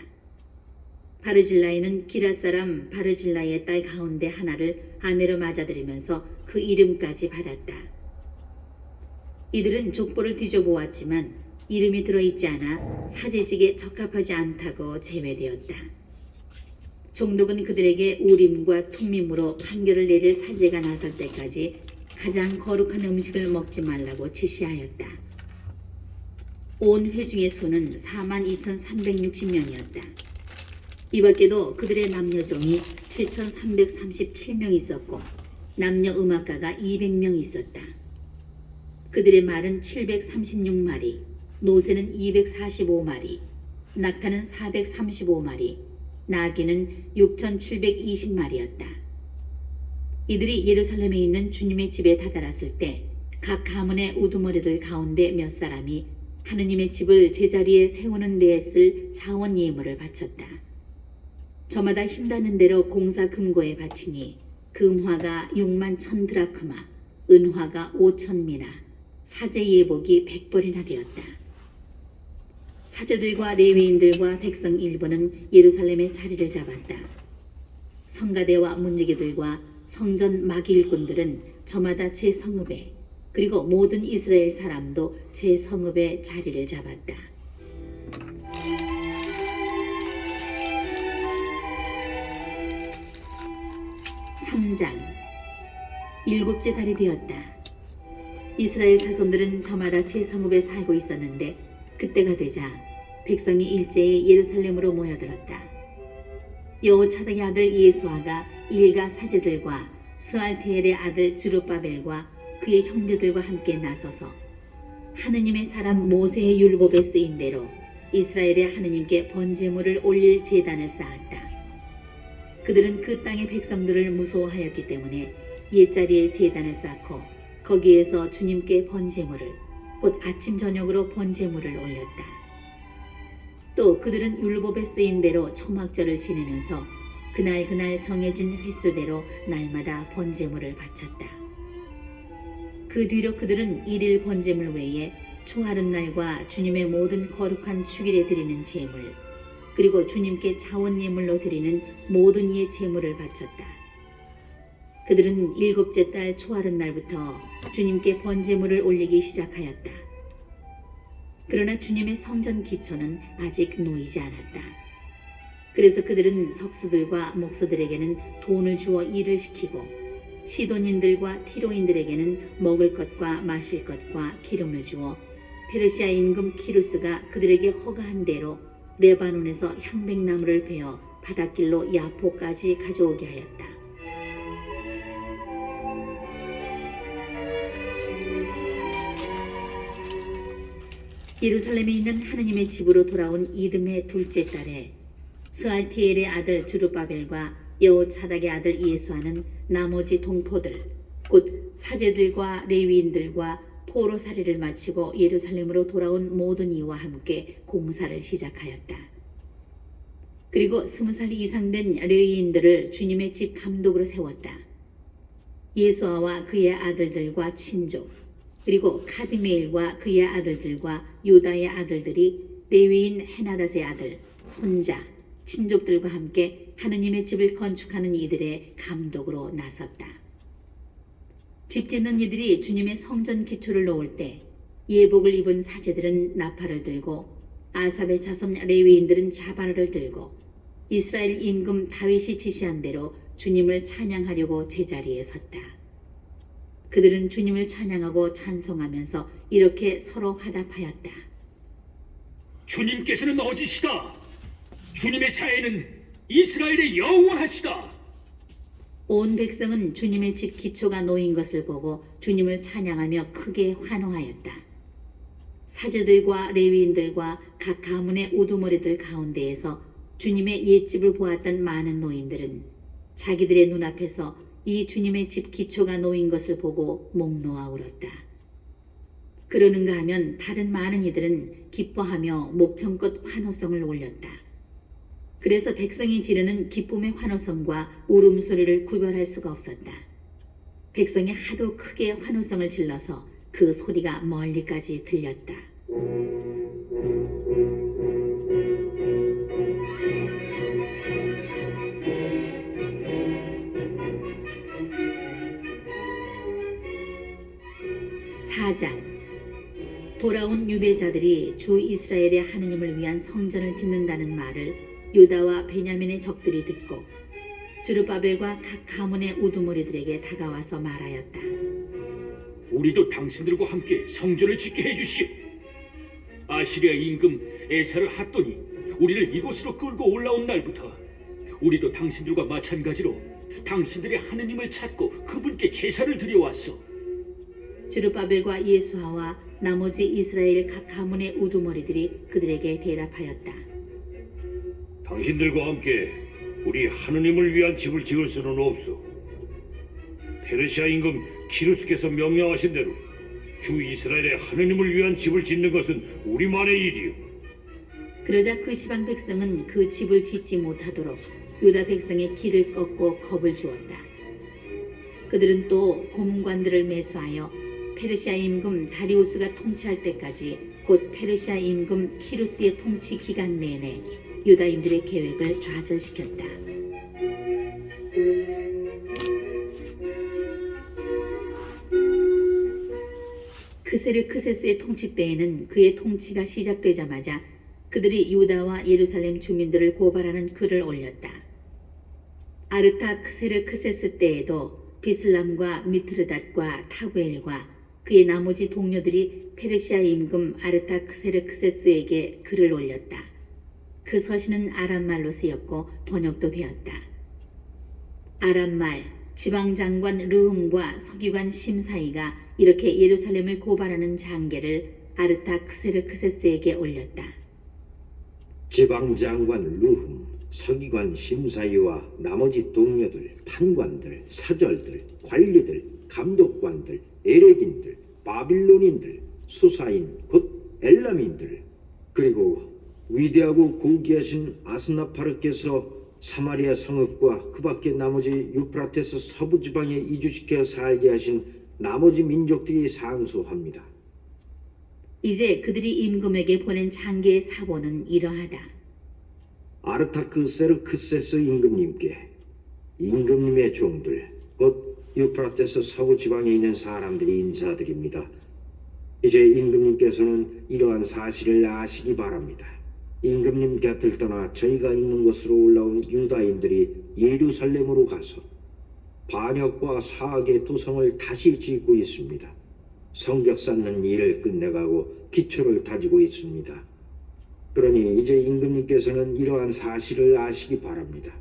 바르질라이는 기라 사람 바르질라이의 딸 가운데 하나를 아내로 맞아들이면서 그 이름까지 받았다. 이들은 족보를 뒤져보았지만 이름이 들어있지 않아 사제직에 적합하지 않다고 제외되었다. 총독은 그들에게 우림과 툼밈으로 판결을 내릴 사제가 나설 때까지 가장 거룩한 음식을 먹지 말라고 지시하였다. 온 회중의 수는 42,360명이었다. 이 밖에도 그들의 남녀종이 7,337명 있었고 남녀 음악가가 200명 있었다. 그들의 말은 736마리, 노새는 245마리, 낙타는 435마리, 나귀는 6,720마리였다. 이들이 예루살렘에 있는 주님의 집에 다다랐을 때 각 가문의 우두머리들 가운데 몇 사람이 하느님의 집을 제자리에 세우는 데에 쓸 자원 예물을 바쳤다. 저마다 힘닿는 대로 공사 금고에 바치니 금화가 6만 1,000 드라크마, 은화가 5,000 미나, 사제 예복이 100벌이나 되었다. 사제들과 레위인들과 백성 일부는 예루살렘에 자리를 잡았다. 성가대와 문지기들과 성전 마귀일꾼들은 저마다 제 성읍에, 그리고 모든 이스라엘 사람도 제 성읍에 자리를 잡았다. (3장) 일곱째 달이 되었다. 이스라엘 자손들은 저마다 제 성읍에 살고 있었는데 그때가 되자 백성이 일제히 예루살렘으로 모여들었다. 여호차닥의 아들 예수아가 일가 사제들과 스알티엘의 아들 주룹바벨과 그의 형제들과 함께 나서서 하느님의 사람 모세의 율법에 쓰인 대로 이스라엘의 하느님께 번제물을 올릴 제단을 쌓았다. 그들은 그 땅의 백성들을 무서워하였기 때문에 옛자리에 제단을 쌓고 거기에서 주님께 번제물을, 곧 아침 저녁으로 번제물을 올렸다. 또 그들은 율법에 쓰인 대로 초막절을 지내면서 그날 정해진 횟수대로 날마다 번제물을 바쳤다. 그 뒤로 그들은 일일 번제물 외에 초하룻날과 주님의 모든 거룩한 축일에 드리는 제물, 그리고 주님께 자원 예물로 드리는 모든 이의 제물을 바쳤다. 그들은 일곱째 달 초하룻날부터 주님께 번제물을 올리기 시작하였다. 그러나 주님의 성전 기초는 아직 놓이지 않았다. 그래서 그들은 석수들과 목수들에게는 돈을 주어 일을 시키고 시돈인들과 티로인들에게는 먹을 것과 마실 것과 기름을 주어 페르시아 임금 키루스가 그들에게 허가한 대로 레바논에서 향백나무를 베어 바닷길로 야포까지 가져오게 하였다. 예루살렘에 있는 하느님의 집으로 돌아온 이듬해 둘째 달에 스알티엘의 아들 주룹바벨과 여호차닥의 아들 예수아는 나머지 동포들, 곧 사제들과 레위인들과 포로살이를 마치고 예루살렘으로 돌아온 모든 이와 함께 공사를 시작하였다. 그리고 20살 이상 된 레위인들을 주님의 집 감독으로 세웠다. 예수아와 그의 아들들과 친족, 그리고 카드메일과 그의 아들들과 유다의 아들들이 레위인 헤나닷의 아들, 손자, 친족들과 함께 하느님의 집을 건축하는 이들의 감독으로 나섰다. 집 짓는 이들이 주님의 성전 기초를 놓을 때 예복을 입은 사제들은 나팔을 들고 아삽의 자손 레위인들은 자바라를 들고 이스라엘 임금 다윗이 지시한 대로 주님을 찬양하려고 제자리에 섰다. 그들은 주님을 찬양하고 찬송하면서 이렇게 서로 화답하였다. 주님께서는 어지시다. 주님의 자애는 이스라엘의 영원하시다. 온 백성은 주님의 집 기초가 놓인 것을 보고 주님을 찬양하며 크게 환호하였다. 사제들과 레위인들과 각 가문의 우두머리들 가운데에서 주님의 옛집을 보았던 많은 노인들은 자기들의 눈앞에서 이 주님의 집 기초가 놓인 것을 보고 목 놓아 울었다. 그러는가 하면 다른 많은 이들은 기뻐하며 목청껏 환호성을 올렸다. 그래서 백성이 지르는 기쁨의 환호성과 울음소리를 구별할 수가 없었다. 백성이 하도 크게 환호성을 질러서 그 소리가 멀리까지 들렸다. 사장 돌아온 유배자들이 주 이스라엘의 하느님을 위한 성전을 짓는다는 말을 유다와 베냐민의 적들이 듣고 스룹바벨과 각 가문의 우두머리들에게 다가와서 말하였다. 우리도 당신들과 함께 성전을 짓게 해주시오. 아시리아 임금 에사를 핫돈이 우리를 이곳으로 끌고 올라온 날부터 우리도 당신들과 마찬가지로 당신들의 하느님을 찾고 그분께 제사를 드려왔소. 스룹바벨과 예수아와 나머지 이스라엘 각 가문의 우두머리들이 그들에게 대답하였다. 당신들과 함께 우리 하느님을 위한 집을 지을 수는 없소. 페르시아 임금 키루스께서 명령하신 대로 주 이스라엘의 하느님을 위한 집을 짓는 것은 우리만의 일이요. 그러자 그 지방 백성은 그 집을 짓지 못하도록 유다 백성의 길을 꺾고 겁을 주었다. 그들은 또 고문관들을 매수하여 페르시아 임금 다리우스가 통치할 때까지 곧 페르시아 임금 키루스의 통치 기간 내내 유다인들의 계획을 좌절시켰다. 크세르크세스의 통치 때에는 그의 통치가 시작되자마자 그들이 유다와 예루살렘 주민들을 고발하는 글을 올렸다. 아르타크세르크세스 때에도 비슬람과 미트르닷과 타구엘과 그의 나머지 동료들이 페르시아 임금 아르타크세르크세스에게 글을 올렸다. 그 서신은 아람말로 쓰였고 번역도 되었다. 아람말 지방장관 르훔과 서기관 심사이가 이렇게 예루살렘을 고발하는 장계를 아르타크세르크세스에게 올렸다. 지방장관 루흠, 서기관 심사위와 나머지 동료들, 판관들, 사절들, 관리들, 감독관들, 에렉인들, 바빌론인들, 수사인, 곧 엘람인들, 그리고 위대하고 고귀하신 아스나파르께서 사마리아 성읍과 그 밖에 나머지 유프라테스 서부 지방에 이주시켜 살게 하신 나머지 민족들이 상소합니다. 이제 그들이 임금에게 보낸 장계의 사본은 이러하다. 아르타크세르크세스 임금님께 임금님의 종들 곧 유프라테스 서부 지방에 있는 사람들이 인사드립니다. 이제 임금님께서는 이러한 사실을 아시기 바랍니다. 임금님 곁을 떠나 저희가 있는 곳으로 올라온 유다인들이 예루살렘으로 가서 반역과 사악의 도성을 다시 짓고 있습니다. 성벽 쌓는 일을 끝내가고 기초를 다지고 있습니다. 그러니 이제 임금님께서는 이러한 사실을 아시기 바랍니다.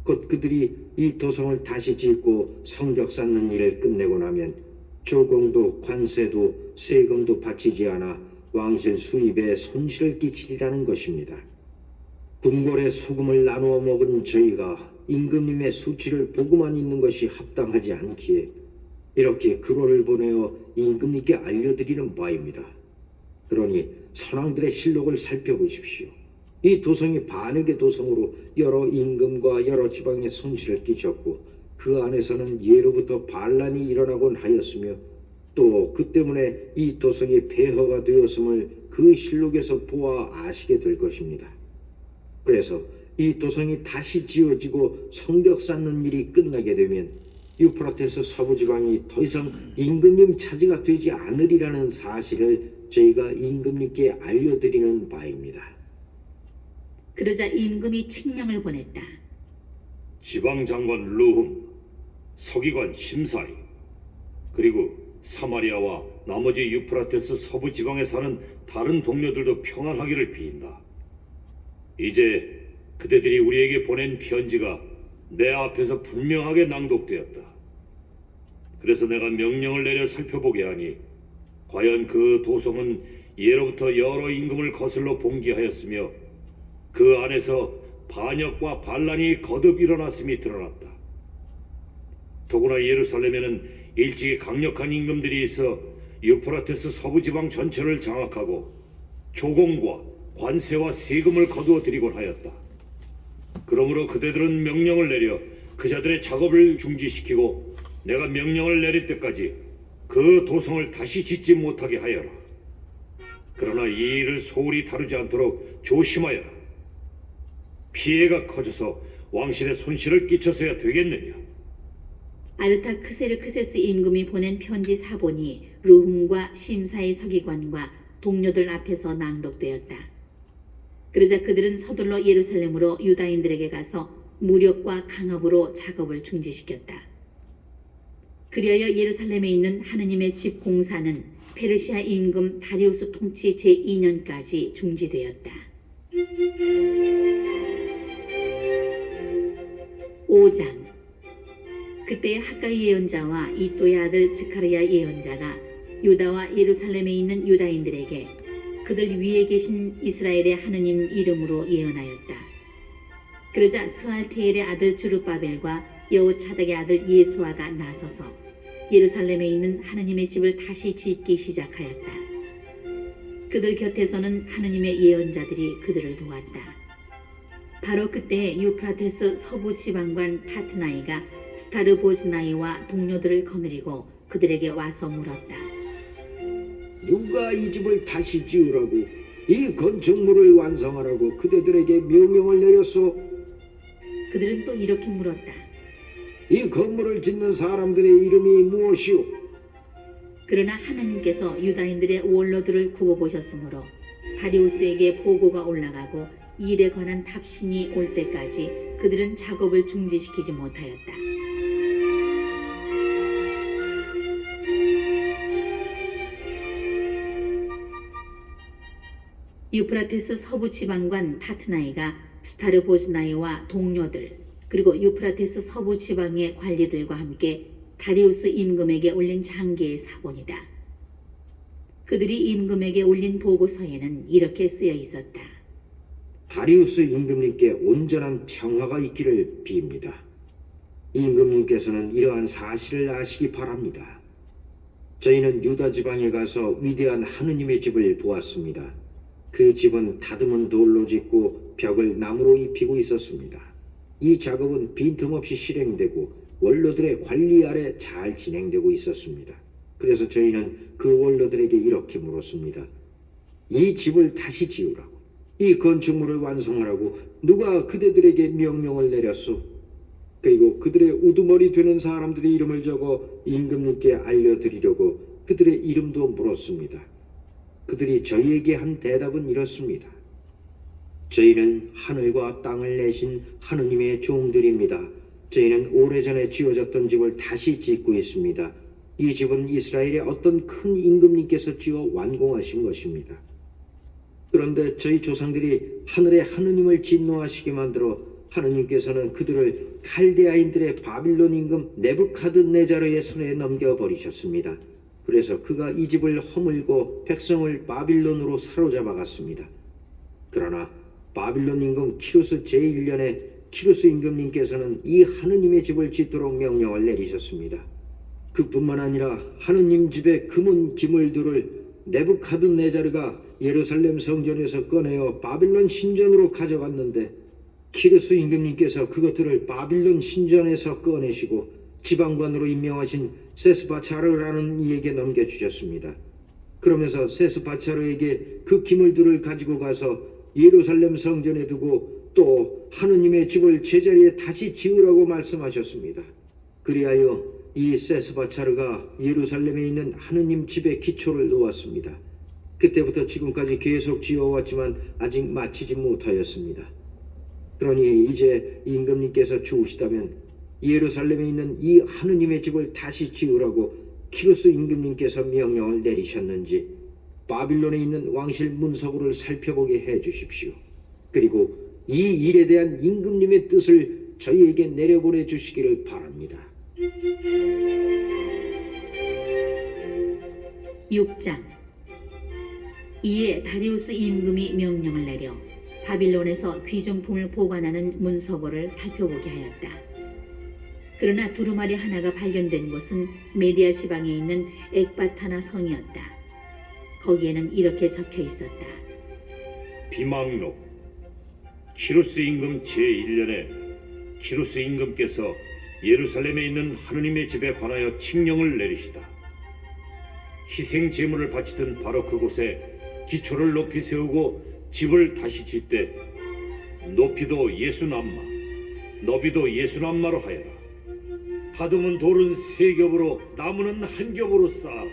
곧 그들이 이 도성을 다시 짓고 성벽 쌓는 일을 끝내고 나면 조공도 관세도 세금도 바치지 않아 왕실 수입에 손실을 끼치리라는 것입니다. 궁궐의 소금을 나누어 먹은 저희가 임금님의 수치를 보고만 있는 것이 합당하지 않기에 이렇게 글을 보내어 임금님께 알려드리는 바입니다. 그러니 선왕들의 실록을 살펴보십시오. 이 도성이 반역의 도성으로 여러 임금과 여러 지방에 손실을 끼쳤고 그 안에서는 예로부터 반란이 일어나곤 하였으며 또 그 때문에 이 도성이 폐허가 되었음을 그 실록에서 보아 아시게 될 것입니다. 그래서 이 도성이 다시 지어지고 성벽 쌓는 일이 끝나게 되면 유프라테스 서부 지방이 더 이상 임금님 차지가 되지 않으리라는 사실을 저희가 임금님께 알려드리는 바입니다. 그러자 임금이 칙령을 보냈다. 지방장관 르훔, 서기관 심사이, 그리고 사마리아와 나머지 유프라테스 서부 지방에 사는 다른 동료들도 평안하기를 빈다. 이제 그대들이 우리에게 보낸 편지가 내 앞에서 분명하게 낭독되었다. 그래서 내가 명령을 내려 살펴보게 하니 과연 그 도성은 예로부터 여러 임금을 거슬러 봉기하였으며 그 안에서 반역과 반란이 거듭 일어났음이 드러났다. 더구나 예루살렘에는 일찍이 강력한 임금들이 있어 유프라테스 서부 지방 전체를 장악하고 조공과 관세와 세금을 거두어 들이곤 하였다. 그러므로 그대들은 명령을 내려 그 자들의 작업을 중지시키고 내가 명령을 내릴 때까지 그 도성을 다시 짓지 못하게 하여라. 그러나 이 일을 소홀히 다루지 않도록 조심하여라. 피해가 커져서 왕실에 손실을 끼쳐서야 되겠느냐? 아르타크세르크세스 임금이 보낸 편지 사본이 르훔과 심사의 서기관과 동료들 앞에서 낭독되었다. 그러자 그들은 서둘러 예루살렘으로 유다인들에게 가서 무력과 강압으로 작업을 중지시켰다. 그리하여 예루살렘에 있는 하느님의 집 공사는 페르시아 임금 다리우스 통치 제2년까지 중지되었다. 5장. 그때 학가이 예언자와 이또의 아들 즈카르야 예언자가 유다와 예루살렘에 있는 유다인들에게 그들 위에 계신 이스라엘의 하느님 이름으로 예언하였다. 그러자 스알티엘의 아들 주룹바벨과 여호차닥의 아들 예수아가 나서서 예루살렘에 있는 하느님의 집을 다시 짓기 시작하였다. 그들 곁에서는 하느님의 예언자들이 그들을 도왔다. 바로 그때 유프라테스 서부 지방관 타트나이가 스타르보스나이와 동료들을 거느리고 그들에게 와서 물었다. 누가 이 집을 다시 지으라고, 이 건축물을 완성하라고 그대들에게 명령을 내렸소? 그들은 또 이렇게 물었다. 이 건물을 짓는 사람들의 이름이 무엇이오? 그러나 하나님께서 유다인들의 원로들을 굽어보셨으므로 다리우스에게 보고가 올라가고 일에 관한 답신이 올 때까지 그들은 작업을 중지시키지 못하였다. 유프라테스 서부 지방관 타트나이가 스타르보스나이와 동료들 그리고 유프라테스 서부 지방의 관리들과 함께 다리우스 임금에게 올린 장계의 사본이다. 그들이 임금에게 올린 보고서에는 이렇게 쓰여 있었다. 다리우스 임금님께 온전한 평화가 있기를 빕니다. 임금님께서는 이러한 사실을 아시기 바랍니다. 저희는 유다 지방에 가서 위대한 하느님의 집을 보았습니다. 그 집은 다듬은 돌로 짓고 벽을 나무로 입히고 있었습니다. 이 작업은 빈틈없이 실행되고 원로들의 관리 아래 잘 진행되고 있었습니다. 그래서 저희는 그 원로들에게 이렇게 물었습니다. 이 집을 다시 지으라고, 이 건축물을 완성하라고 누가 그대들에게 명령을 내렸소? 그리고 그들의 우두머리 되는 사람들의 이름을 적어 임금님께 알려드리려고 그들의 이름도 물었습니다. 그들이 저희에게 한 대답은 이렇습니다. 저희는 하늘과 땅을 내신 하느님의 종들입니다. 저희는 오래전에 지어졌던 집을 다시 짓고 있습니다. 이 집은 이스라엘의 어떤 큰 임금님께서 지어 완공하신 것입니다. 그런데 저희 조상들이 하늘의 하느님을 진노하시게 만들어 하느님께서는 그들을 칼데아인들의 바빌론 임금 네부카드네자르의 손에 넘겨버리셨습니다. 그래서 그가 이 집을 허물고 백성을 바빌론으로 사로잡아 갔습니다. 그러나 바빌론 임금 키루스 제1년에 키루스 임금님께서는 이 하느님의 집을 짓도록 명령을 내리셨습니다. 그뿐만 아니라 하느님 집의 금은 기물들을 네부카드네자르가 예루살렘 성전에서 꺼내어 바빌론 신전으로 가져갔는데 키루스 임금님께서 그것들을 바빌론 신전에서 꺼내시고 지방관으로 임명하신 세스바차르라는 이에게 넘겨주셨습니다. 그러면서 세스바차르에게 그 기물들을 가지고 가서 예루살렘 성전에 두고 또 하느님의 집을 제자리에 다시 지으라고 말씀하셨습니다. 그리하여 이 세스바차르가 예루살렘에 있는 하느님 집의 기초를 놓았습니다. 그때부터 지금까지 계속 지어왔지만 아직 마치지 못하였습니다. 그러니 이제 임금님께서 주우시다면 예루살렘에 있는 이 하느님의 집을 다시 지으라고 키루스 임금님께서 명령을 내리셨는지 바빌론에 있는 왕실 문서고를 살펴보게 해주십시오. 그리고 이 일에 대한 임금님의 뜻을 저희에게 내려보내 주시기를 바랍니다. 6장. 이에 다리우스 임금이 명령을 내려 바빌론에서 귀중품을 보관하는 문서고를 살펴보게 하였다. 그러나 두루마리 하나가 발견된 곳은 메디아 지방에 있는 엑바타나 성이었다. 거기에는 이렇게 적혀 있었다. 비망록 키루스 임금 제1년에 키루스 임금께서 예루살렘에 있는 하느님의 집에 관하여 칙령을 내리시다. 희생 제물을 바치던 바로 그곳에 기초를 높이 세우고 집을 다시 짓되 높이도 60남마, 너비도 60남마로 하여라. 다듬은 돌은 3겹으로 나무는 1겹으로 쌓아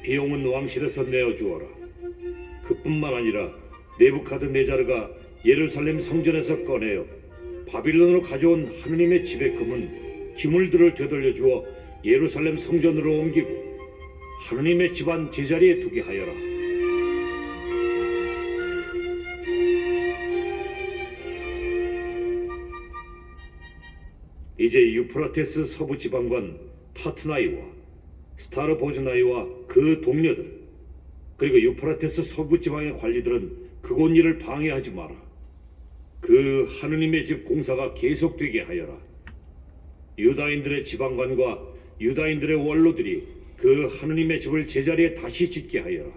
비용은 왕실에서 내어주어라. 그뿐만 아니라 네부카드네자르가 예루살렘 성전에서 꺼내어 바빌론으로 가져온 하느님의 집의 금은 기물들을 되돌려 주어 예루살렘 성전으로 옮기고 하느님의 집안 제자리에 두게 하여라. 이제 유프라테스 서부 지방관 타트나이와 스타르보즈나이와 그 동료들, 그리고 유프라테스 서부 지방의 관리들은 그곳 일을 방해하지 마라. 그 하느님의 집 공사가 계속되게 하여라. 유다인들의 지방관과 유다인들의 원로들이 그 하느님의 집을 제자리에 다시 짓게 하여라.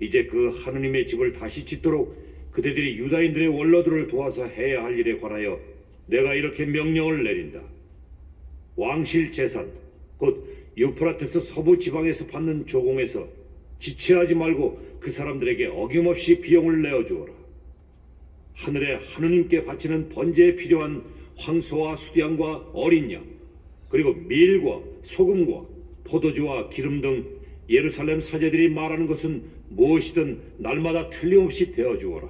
이제 그 하느님의 집을 다시 짓도록 그대들이 유다인들의 원로들을 도와서 해야 할 일에 관하여 내가 이렇게 명령을 내린다. 왕실 재산, 곧 유프라테스 서부 지방에서 받는 조공에서 지체하지 말고 그 사람들에게 어김없이 비용을 내어주어라. 하늘에 하느님께 바치는 번제에 필요한 황소와 수양과 어린 양, 그리고 밀과 소금과 포도주와 기름 등 예루살렘 사제들이 말하는 것은 무엇이든 날마다 틀림없이 되어주어라.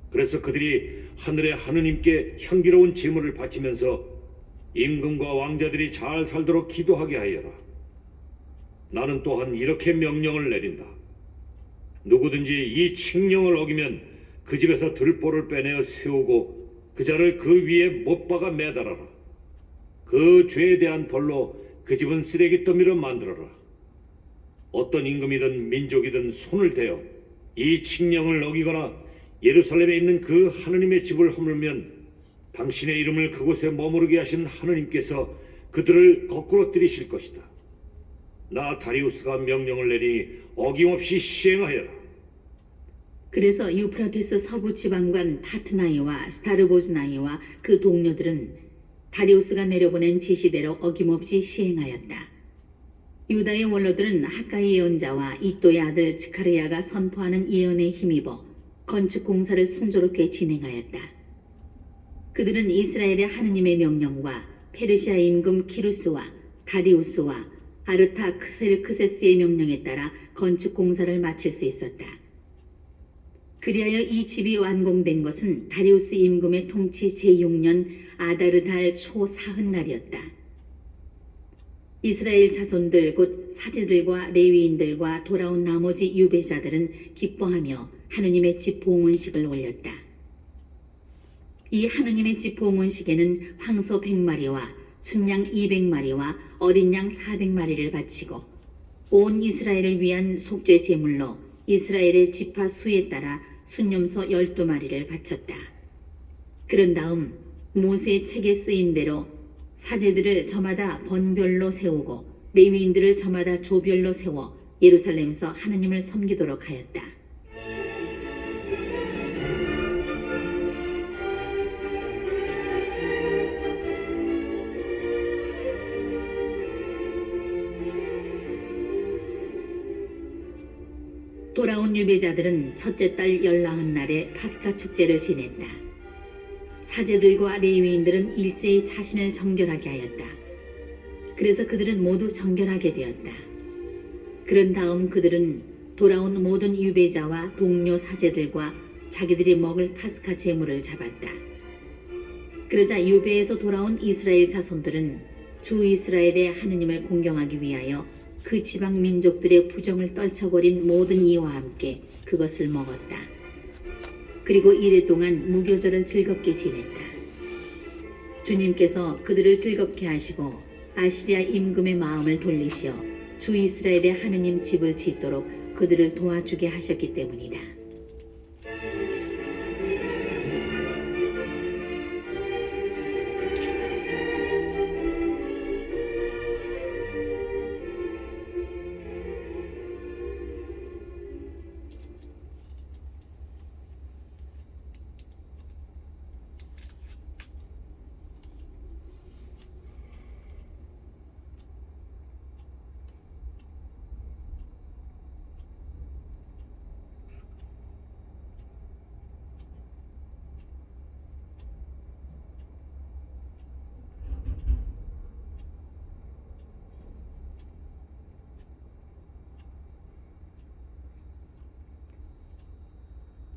그래서 그들이 하늘의 하느님께 향기로운 제물을 바치면서 임금과 왕자들이 잘 살도록 기도하게 하여라. 나는 또한 이렇게 명령을 내린다. 누구든지 이 칙령을 어기면 그 집에서 들보를 빼내어 세우고 그 자를 그 위에 못 박아 매달아라. 그 죄에 대한 벌로 그 집은 쓰레기 더미로 만들어라. 어떤 임금이든 민족이든 손을 대어 이 칙령을 어기거나 예루살렘에 있는 그 하느님의 집을 허물면 당신의 이름을 그곳에 머무르게 하신 하느님께서 그들을 거꾸로 들이실 것이다. 나 다리우스가 명령을 내리니 어김없이 시행하여라. 그래서 유프라테스 서부 지방관 타트나이와 스타르보즈나이와 그 동료들은 다리우스가 내려보낸 지시대로 어김없이 시행하였다. 유다의 원로들은 학가의 예언자와 이또의 아들 즈카르야가 선포하는 예언에 힘입어 건축 공사를 순조롭게 진행하였다. 그들은 이스라엘의 하느님의 명령과 페르시아 임금 키루스와 다리우스와 아르타크세르크세스의 명령에 따라 건축 공사를 마칠 수 있었다. 그리하여 이 집이 완공된 것은 다리우스 임금의 통치 제6년 아다르달 초 사흔날이었다. 이스라엘 자손들 곧 사제들과 레위인들과 돌아온 나머지 유배자들은 기뻐하며 하느님의 집 봉헌식을 올렸다. 이 하느님의 집 봉헌식에는 황소 100마리와 순양 200마리와 어린 양 400마리를 바치고 온 이스라엘을 위한 속죄 제물로 이스라엘의 지파 수에 따라 순념소 12마리를 바쳤다. 그런 다음 모세의 책에 쓰인 대로 사제들을 저마다 번별로 세우고 레위인들을 저마다 조별로 세워 예루살렘에서 하느님을 섬기도록 하였다. 돌아온 유배자들은 첫째 달 19날에 파스카 축제를 지냈다. 사제들과 레위인들은 일제히 자신을 정결하게 하였다. 그래서 그들은 모두 정결하게 되었다. 그런 다음 그들은 돌아온 모든 유배자와 동료 사제들과 자기들이 먹을 파스카 제물을 잡았다. 그러자 유배에서 돌아온 이스라엘 자손들은 주 이스라엘의 하느님을 공경하기 위하여 그 지방 민족들의 부정을 떨쳐버린 모든 이와 함께 그것을 먹었다. 그리고 이래 동안 무교절을 즐겁게 지냈다. 주님께서 그들을 즐겁게 하시고 아시리아 임금의 마음을 돌리시어 주 이스라엘의 하느님 집을 짓도록 그들을 도와주게 하셨기 때문이다.